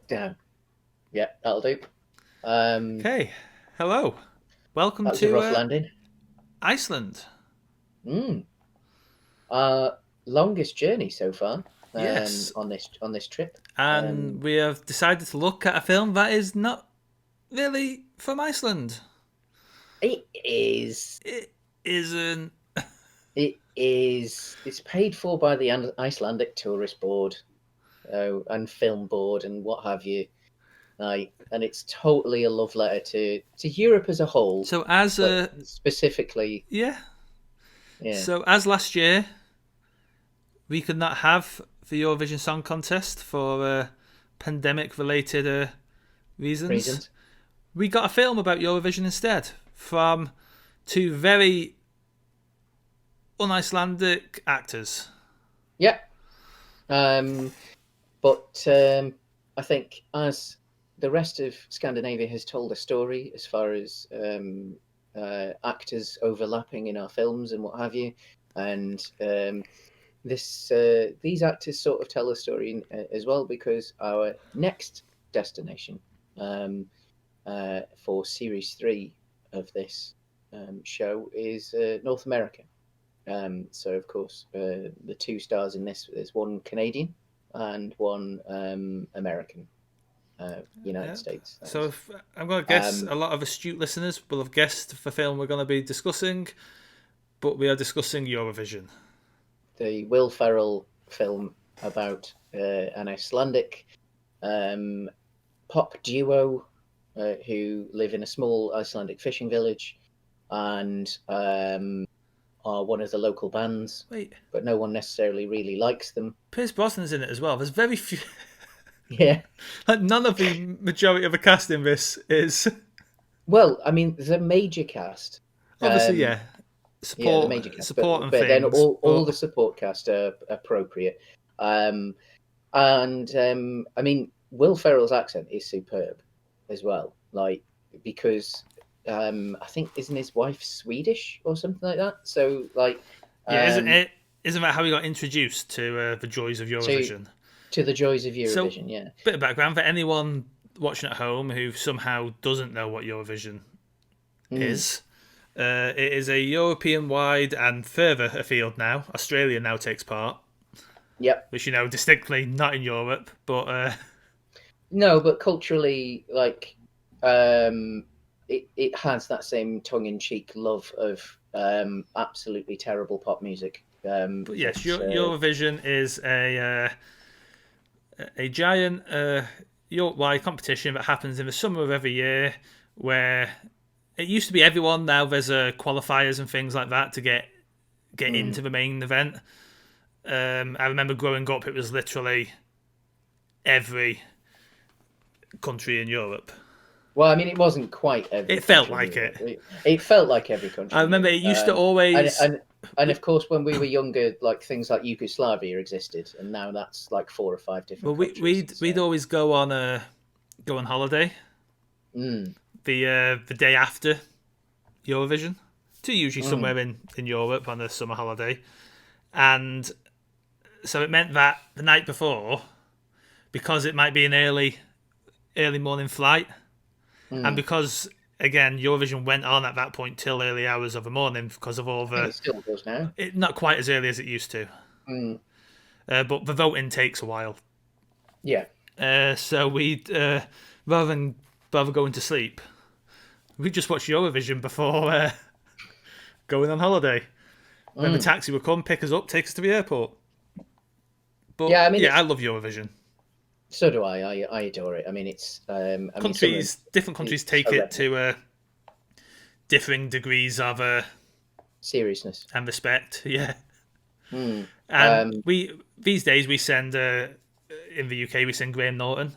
Damn. Yeah, that'll do. Um, Okay, hello. Welcome that was a to rough landing. Iceland. Mm. Our longest journey so far Yes, on this trip. and we have decided to look at a film that is not really from Iceland. It is. It isn't. It is. It's paid for by the Icelandic Tourist Board, and Film Board, and what have you. And it's totally a love letter to Europe as a whole, So as but specifically, yeah. yeah, So as last year, we could not have the Eurovision Song Contest for pandemic-related reasons. reasons. We got a film about Eurovision instead from two very un-Icelandic actors. Yeah. Um, But I think as the rest of Scandinavia has told a story as far as actors overlapping in our films and what have you, and this these actors sort of tell a story as well because our next destination for series 3 of this show is North America. So of course, the two stars in this, there's one Canadian and one American, United Yeah. States. That So is. if, I'm going to guess Um, a lot of astute listeners will have guessed the film we're going to be discussing, but we are discussing Eurovision. the Will Ferrell film about an Icelandic um, pop duo who live in a small Icelandic fishing village and are one of the local bands, Wait, but no one necessarily really likes them. Pierce Brosnan's in it as well. There's very few. Yeah. Like none of the majority of the cast in this is Well, I mean, the major cast. obviously Um, yeah Yeah, the major cast, support and but then things, all but the support cast are appropriate. Um, and I mean, Will Ferrell's accent is superb as well. Like because I think isn't his wife Swedish or something like that? So like yeah, isn't um, it? Isn't that how we got introduced to the joys of to Eurovision? to the joys of So, Eurovision. Yeah. bit of background for anyone watching at home who somehow doesn't know what Eurovision Mm, is. It is a European wide and further afield now. Australia now takes part, yep. which distinctly not in Europe, but No, but culturally, like it has that same tongue in cheek love of absolutely terrible pop music. yes, That Eurovision is a giant Europe-wide competition that happens in the summer of every year, where it used to be everyone. Now there's qualifiers and things like that to get mm. into the main event. I remember growing up, it was literally every country in Europe. Well, I mean, it wasn't quite every It felt country in like Europe. it. It felt like every country I in remember Europe. it used to And, always. and and of course, when we were younger, like things like Yugoslavia existed, and now that's like four or five Well, different countries. we'd So, always go on holiday mm, the day after Eurovision to usually mm, somewhere in Europe on a summer holiday, and so it meant that the night before, because it might be an early morning flight, and mm. because again Eurovision went on at that point till early hours of the morning because of all I think the it still does now. not quite as early as it used to, Mm, but the voting takes a while. yeah. So we'd rather than going to sleep, we just watch Eurovision before going on holiday. Then the Mm. taxi would come, pick us up, take us to the airport. But Yeah, I mean, yeah, I it's love Eurovision. so do I. I adore it. I mean, it's. I mean, some of Different countries it's take it horrendous. to differing degrees of Seriousness. and respect. Yeah, Mm. and Um, we these days we send in the UK we send Graham Norton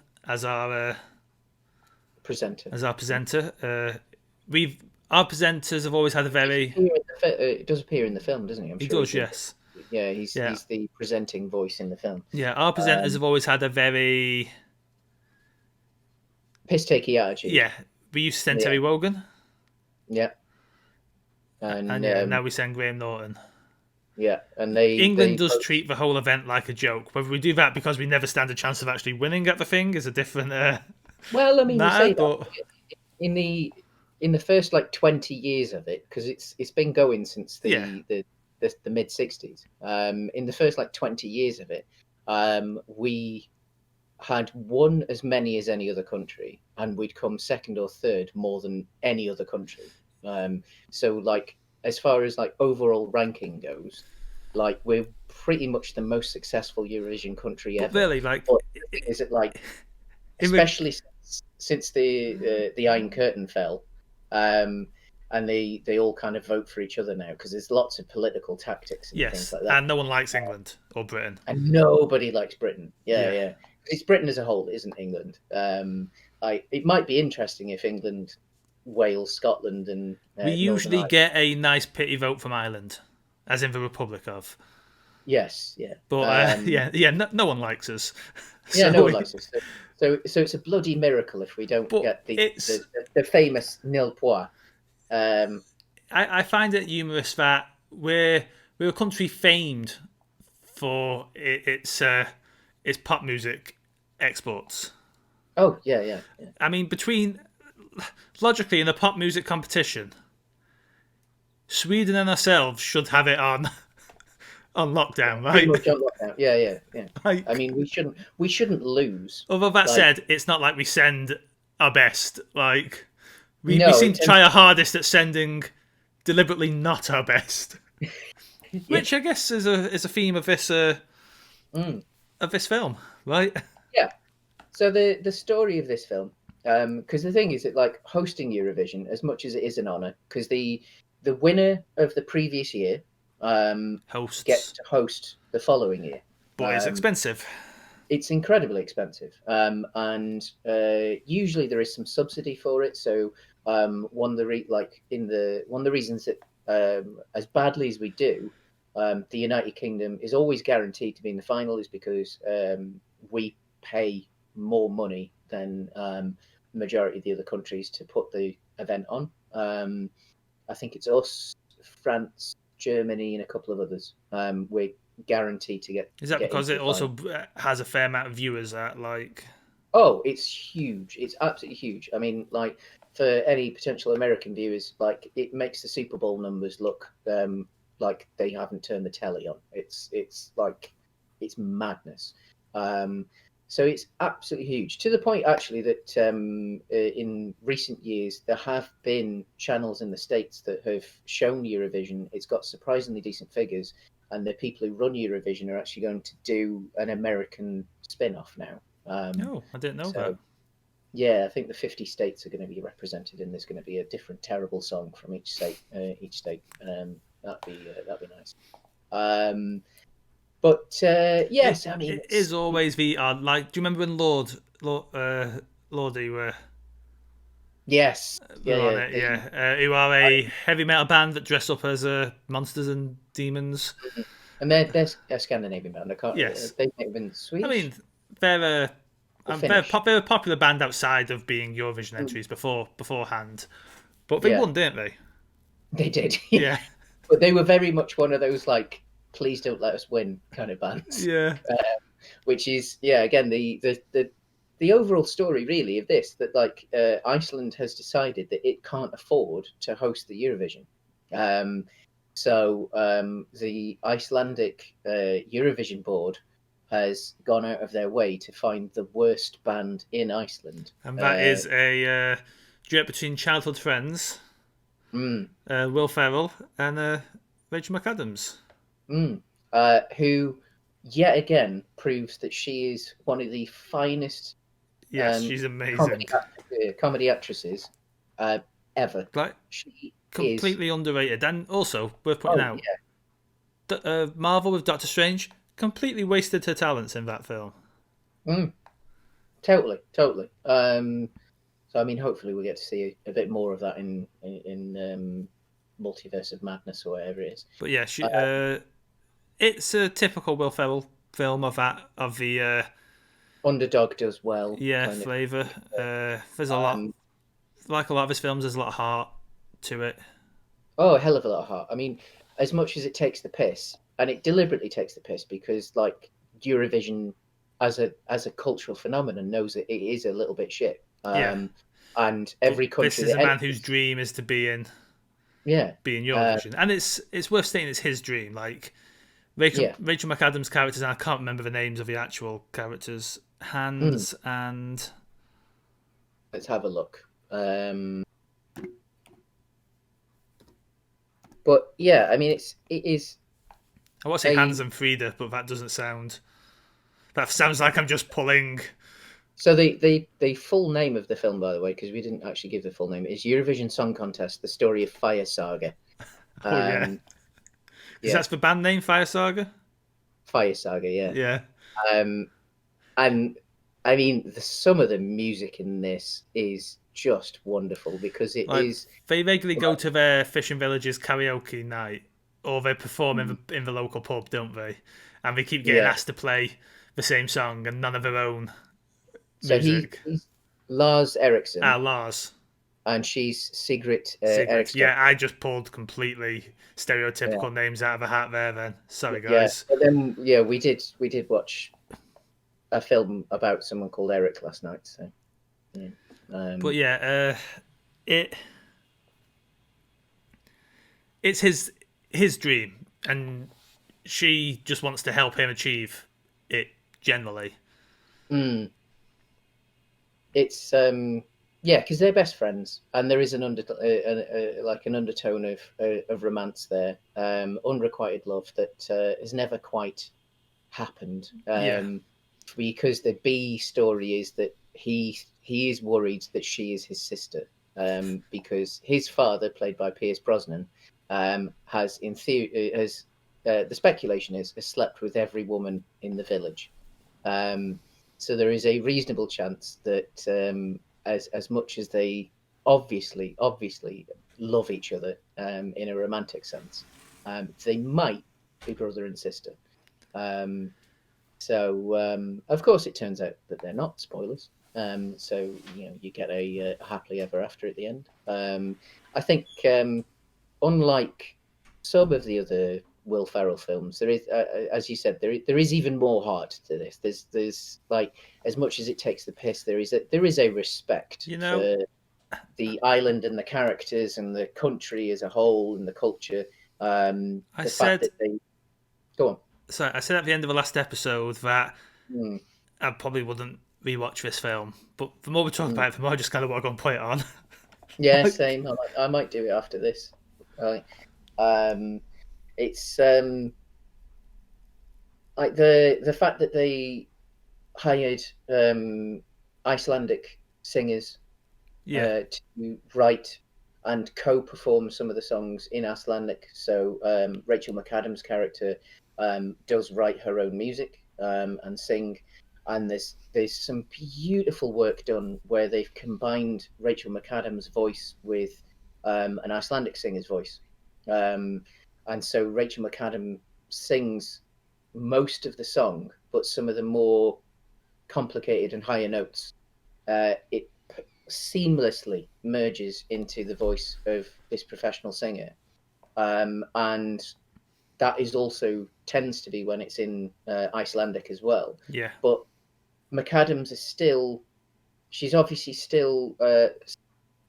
Presenter. as our presenter. We've Our presenters have always had a very It does appear in the film, doesn't he? I'm he sure does he's in. yes Yeah, yeah he's the presenting voice in the film. yeah our presenters Um, have always had a very Piss takey attitude. yeah. We used to send Yeah, Terry Wogan yeah, and and yeah now we send Graham Norton. Yeah, and they England does both, treat the whole event like a joke. Whether we do that because we never stand a chance of actually winning at the thing is a different well, I mean, you matter. say that But in the first like 20 years of it, because it's been going since yeah, the mid 60s. In the first like 20 years of it, we had won as many as any other country, and we'd come second or third more than any other country. So like as far as like overall ranking goes, like we're pretty much the most successful Eurovision country but ever. really, like But the thing is that like in the especially since the Iron Curtain fell, um, and they all kind of vote for each other now because there's lots of political tactics and things yes, like that, and no one likes England or Britain. and nobody likes Britain. Yeah, Yeah, yeah, it's Britain as a whole, isn't England? It might be interesting if England, Wales, Scotland, and we Northern usually Ireland. get a nice pity vote from Ireland, as in the Republic of. Yes, yeah, But yeah, no one likes us. yeah. So, No one likes us. So it's a bloody miracle if we don't but get it's the famous nil point. Um, I find it humorous that we're a country famed for its pop music exports. oh yeah, yeah, yeah. I mean, between logically in a pop music competition, Sweden and ourselves should have it on on lockdown, Pretty right? much on lockdown. Yeah, yeah, yeah. I Like, mean, we shouldn't lose. although that Like, said, it's not like we send our best. Like, we no, seem it to tends. try our hardest at sending deliberately not our best, Yeah, which I guess is a theme mm, of this film, right? yeah. So the story of this film, because the thing is that like hosting Eurovision, as much as it is an honor, because the winner of the previous year, gets Hosts, to host the following year. but it's Um, expensive. it's incredibly expensive, and usually there is some subsidy for it. So one of the reasons that as badly as we do, the United Kingdom is always guaranteed to be in the final is because we pay more money than the majority of the other countries to put the event on. I think it's us, France, Germany, and a couple of others. We're guaranteed Is to that get because into it the final. also has a fair amount of viewers that like? Oh, it's huge. It's absolutely huge. I mean, like for any potential American viewers, like it makes the Super Bowl numbers look like they haven't turned the telly on. It's like it's madness. Um, so it's absolutely huge to the point actually that in recent years there have been channels in the States that have shown Eurovision. It's got surprisingly decent figures, and the people who run Eurovision are actually going to do an American spin-off now. No, I didn't know that. So yeah, I think the 50 states are going to be represented, and there's going to be a different terrible song from each state. That'd be nice. Um, but It yes, I mean it is always the like. Do you remember when Lordy were yes, yeah, on yeah. it? Yeah, who are a heavy metal band that dress up as monsters and demons. And they're Scandinavian band. I can't. Yes, They might have been I Swedish mean they're or they're Finnish. they're a popular band outside of being Eurovision Mm, entries beforehand, but they yeah, won, didn't they? they did. Yeah, Yeah, but they were very much one of those like, please don't let us win kind of bands. yeah. Which is yeah again the overall story really of this that like Iceland has decided that it can't afford to host the Eurovision. Um, the Icelandic Eurovision board has gone out of their way to find the worst band in Iceland. And that is a duet between childhood friends, Mm, Will Ferrell and Rachel McAdams. who yet again proves that she is one of the finest Yes, she's comedy amazing. comedy actresses ever. Like She is. completely underrated, and also worth pointing Oh out, yeah. Marvel with Doctor Strange completely wasted her talents in that film. Mm, totally, totally. So I mean, hopefully we get to see a bit more of that in Multiverse of Madness or whatever it is. But yeah, it's a typical Will Ferrell film of the Underdog does well, yeah kind of. flavour. There's a lot Um, like a lot of his films. There's a lot of heart to it. oh, a hell of a lot of heart. I mean, as much as it takes the piss, and it deliberately takes the piss because like Eurovision as a cultural phenomenon knows that it is a little bit shit. Yeah, And but every this country is that a man whose enters, dream is to yeah, be in uh, Eurovision, and it's worth saying it's his dream. Like Rachel yeah. Rachel McAdams' characters, and I can't remember the names of the actual characters. Mm, Hans and let's have a look. But yeah, I mean, it is I want to say a Hans and Frida, but that doesn't sound. That sounds like I'm just pulling. so the full name of the film, by the way, because we didn't actually give the full name, is Eurovision Song Contest: The Story of Fire Saga. Oh yeah, Um, because yeah, that's the band name, Fire Saga. Fire Saga. Yeah. Yeah, Um, and I mean, some of the music in this is just wonderful because it like is they regularly go like, to their fishing villages karaoke night, or they perform mm, in the local pub, don't they? And they keep getting yeah. asked to play the same song and none of their own So music. he's Lars Ah, Eriksson, Lars. and she's Sigrid Secrets. Eriksson. Yeah, I just pulled completely Yeah, stereotypical names out of a hat there then. Sorry, yeah. guys. But then yeah, we did watch a film about someone called Eric last night. So yeah, But um, yeah, it it's his dream, and she just wants to help him achieve it generally. mm, it's yeah, because they're best friends, and there is an like an undertone of romance there, unrequited love that has never quite happened. Yeah. Because the B story is that he is worried that she is his sister, because his father, played by Pierce Brosnan, has in theory has the speculation is has slept with every woman in the village. Um, so there is a reasonable chance that as much as they obviously love each other in a romantic sense, they might be brother and sister. Um, of course, it turns out that they're not spoilers. So you get a happily ever after at the end. I think unlike some of the other Will Ferrell films, there is, as you said, there is even more heart to this. There's like as much as it takes the piss, there is a respect You know, for the island and the characters and the country as a whole and the culture. I The fact said that they go on. I said at the end of the last episode that Mm, I probably wouldn't rewatch this film, but the more we talk mm. about it, the more I just kind of want to go and put it on. Yeah, Like, same. I might do it after this. Right. Um, it's like the fact that they hired Icelandic singers yeah, to write and co-perform some of the songs in Icelandic. So Rachel McAdams' character does write her own music and sing, and there's some beautiful work done where they've combined Rachel McAdams' voice with an Icelandic singer's voice, um, and so Rachel McAdams sings most of the song, but some of the more complicated and higher notes it seamlessly merges into the voice of this professional singer, and that is also tends to be when it's in Icelandic as well. yeah, But McAdams is still she's obviously still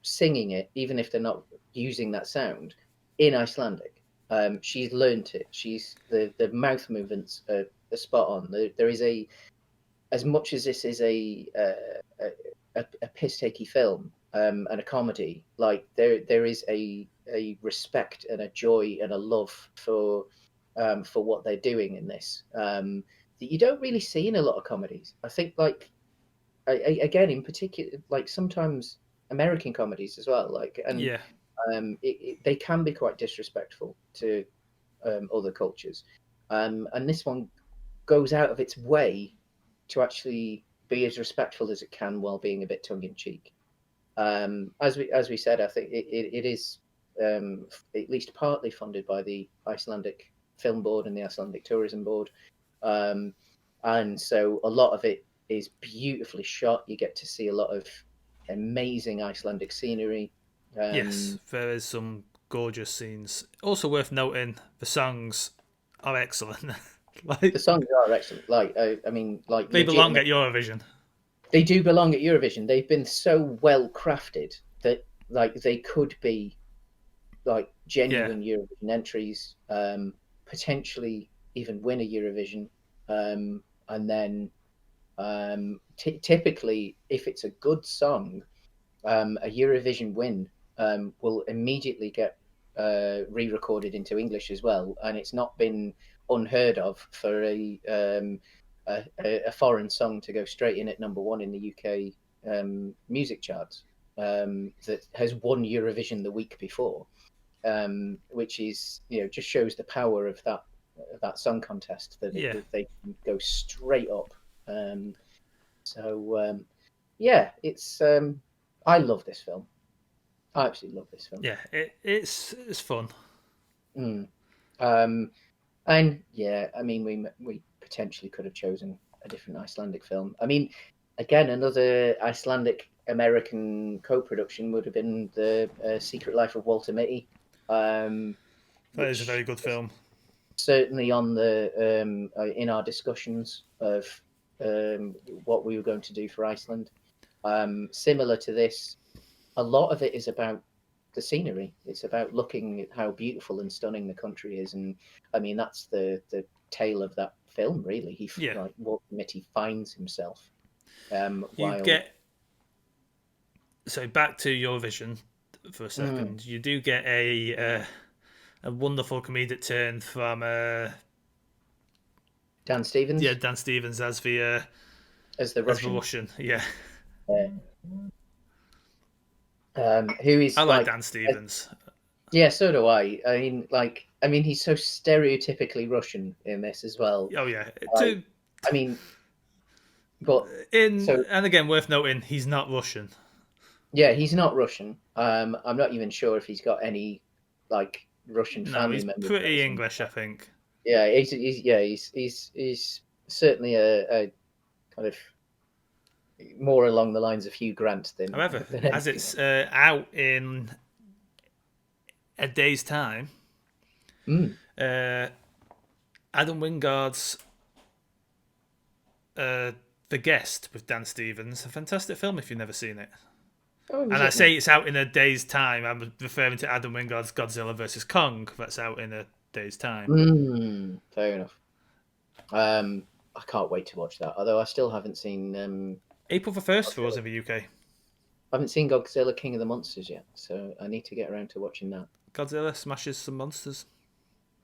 singing it, even if they're not using that sound in Icelandic. She's learnt it. She's the mouth movements are spot on. There is a as much as this is a piss takey film and a comedy, like there is a respect and a joy and a love for what they're doing in this that you don't really see in a lot of comedies. I think like again in particular like sometimes American comedies as well like and yeah. they can be quite disrespectful to other cultures, and this one goes out of its way to actually be as respectful as it can while being a bit tongue in cheek. As we said, I think it is at least partly funded by the Icelandic Film Board and the Icelandic Tourism Board, um, and so a lot of it is beautifully shot. You get to see a lot of amazing Icelandic scenery. Yes, Um, there is some gorgeous scenes. Also worth noting, the songs are excellent. The Like songs are excellent. Like, I mean, like they belong legitimate. at Eurovision. They do belong at Eurovision. They've been so well crafted that like they could be like Yeah, genuine Eurovision entries, potentially even win a Eurovision, and then typically, if it's a good song, a Eurovision win will immediately get re-recorded into English as well, and it's not been unheard of for a foreign song to go straight in at number one in the UK music charts that has won Eurovision the week before, which is just shows the power of that song contest that yeah, they can go straight up. So yeah, it's I love this film. I absolutely love this film. yeah. It's fun. Mm. Um, and yeah, I mean, we potentially could have chosen a different Icelandic film. I mean, again, another Icelandic American co-production would have been the Secret Life of Walter Mitty, That is a which very good film. certainly on the in our discussions of what we were going to do for Iceland. Similar to this, a lot of it is about the scenery. It's about looking at how beautiful and stunning the country is, and I mean that's the tale of that film. Really, Yeah, like Walter Mitty finds himself you while. get so back to Eurovision for a Mm, second. You do get a wonderful comedic turn from Dan Stevens Dan Stevens as the as the Russian, Russian. Yeah, uh, who I is like like, Dan Stevens. yeah, so do I. I mean, he's so stereotypically Russian in this as well. Oh yeah, Like, I mean, but so and again worth noting, he's not Russian. yeah, he's not Russian. I'm not even sure if he's got any like Russian No, family he's members or pretty anything. English, I think. Yeah, he's certainly a kind of more along the lines of Hugh Grant than However, than as anything it's else. out in a day's time, Mm. uh, Adam Wingard's uh, The Guest with Dan Stevens, a fantastic film if you've never seen it. Oh, was And I it? No. say it's out in a day's time, I'm referring to Adam Wingard's Godzilla versus Kong, that's out in a day's time. Fair enough. I can't wait to watch that. Although I still haven't seen April the 1st for us Godzilla. in the UK. I haven't seen Godzilla King of the Monsters yet, so I need to get around to watching that. Godzilla smashes some monsters.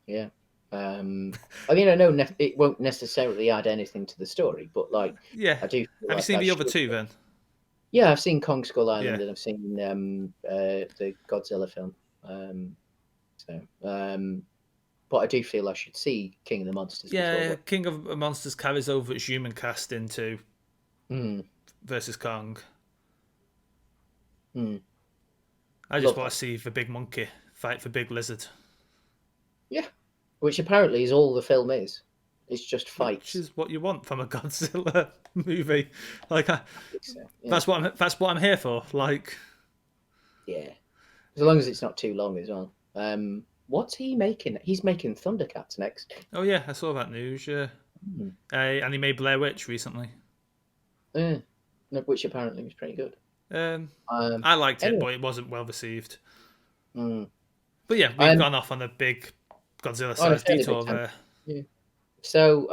Yeah. I mean, I know it won't necessarily add anything to the story, but like, Yeah. I do feel Have you like seen that the other should. two then? Yeah, I've seen Kong Skull Yeah. Island and I've seen the Godzilla film. So, but I do feel I should see King of the Monsters before Yeah, what. King of Monsters carries over its human cast into Mm, versus Kong. mm, I just love want that. to see the big monkey fight for big lizard, Yeah, which apparently is all the film is. It's just which fights. is what you want from a Godzilla movie. Like So, yeah, that's what I'm here for. Like, yeah. As long as it's not too long as well. What's he making? He's making Thundercats next. oh yeah, I saw that news. Yeah, Mm. and he made Blair Witch recently. Yeah, no, which apparently was pretty good. Um, Um, I liked it, anyway, but it wasn't well received. mm, But yeah, we've I'm gone off on a big on a Godzilla-sized fairly big detour tangent. there. Yeah. So,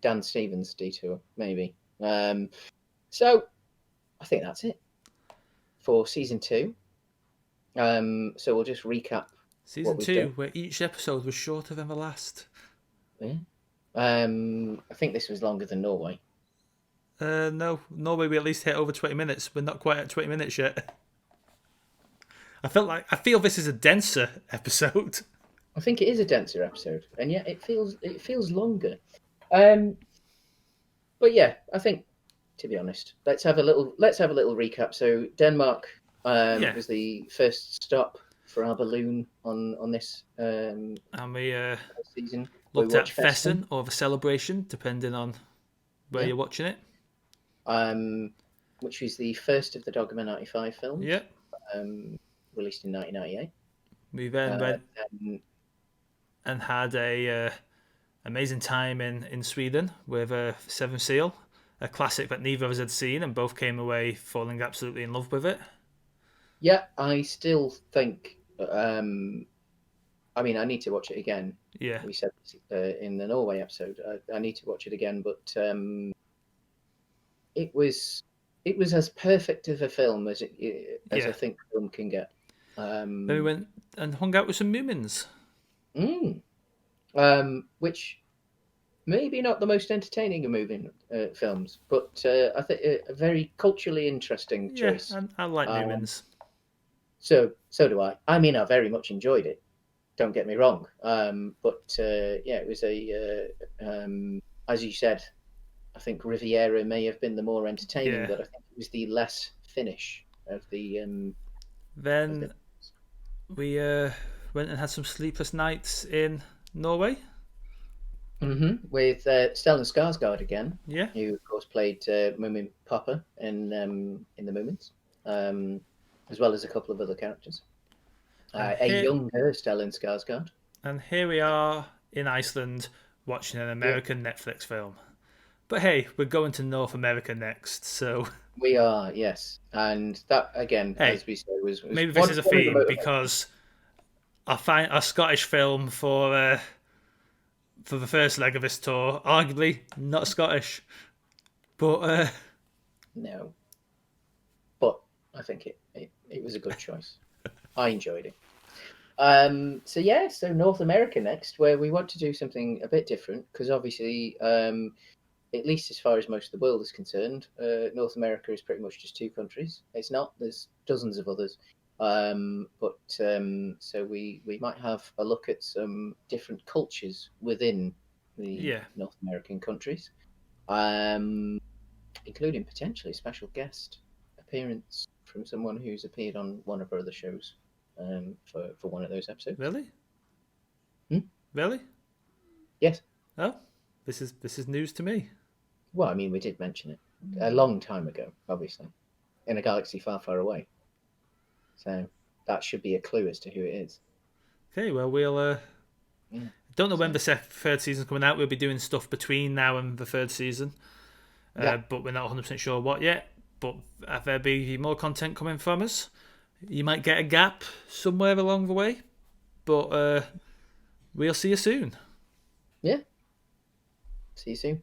Dan Stevens detour maybe. So I think that's it for season 2. So we'll just recap Season what we've done. 2, where each episode was shorter than the last. Yeah. I think this was longer than Norway. No, Norway we at least hit over 20 minutes. We're not quite at 20 minutes yet. I feel this is a denser episode. I think it is a denser episode, and yet it feels longer. But yeah, I think, to be honest, let's have a little recap. So Denmark Yeah, was the first stop for our balloon on this and we season. We looked at watched Festen, Fessen or the celebration, depending on where yeah, you're watching it. which was the first of the Dogma 95 films, Yeah, released in 1998. We then Uh, went and and had a amazing time in Sweden with Seven Seal, a classic that neither of us had seen, and both came away falling absolutely in love with it. yeah, I still think. I mean, I need to watch it again. Yeah, We said this, in the Norway episode. I need to watch it again, but it was it was as perfect of a film as I yeah. think film can get. Then we Um, went and hung out with some Moomins. mm, which maybe not the most entertaining of moving films, but I think a very culturally interesting Yeah, choice. and I like Um, Moomins. so do I. I mean, I very much enjoyed it. Don't get me wrong. But yeah, it was as you said, I think Riviera may have been the more entertaining, Yeah. but I think it was the less finish of the. Then we went and had some sleepless nights in Norway. With Stellan Skarsgård again, Yeah. who of course played Moomin Papa in the Moomins, as well as a couple of other characters. And A here younger Stellan Skarsgård. we are in Iceland watching an Yeah, American Netflix film. But hey, we're going to North America next, so we are, yes, and that again, hey, as we said, was maybe this is a one of the theme motivations. because I find a Scottish film for the first leg of this tour, arguably not Scottish, but No, but I think it was a good choice. I enjoyed it. So yeah, so North America next, where we want to do something a bit different because obviously, at least as far as most of the world is concerned, North America is pretty much just two countries. It's not. There's dozens of others. But so we might have a look at some different cultures within the yeah, North American countries, um, including potentially a special guest appearance from someone who's appeared on one of our other shows for one of those episodes. really, Hmm? really. Yes. Oh, this is news to me. Well, I mean, we did mention it a long time ago, obviously, in a galaxy far, far away. So that should be a clue as to who it is. Okay, well we'll Yeah. don't know when So the third season's coming out. We'll be doing stuff between now and the third season, yeah, but we're not 100% sure what yet. But there be more content coming from us. You might get a gap somewhere along the way, but we'll see you soon. yeah. See you soon.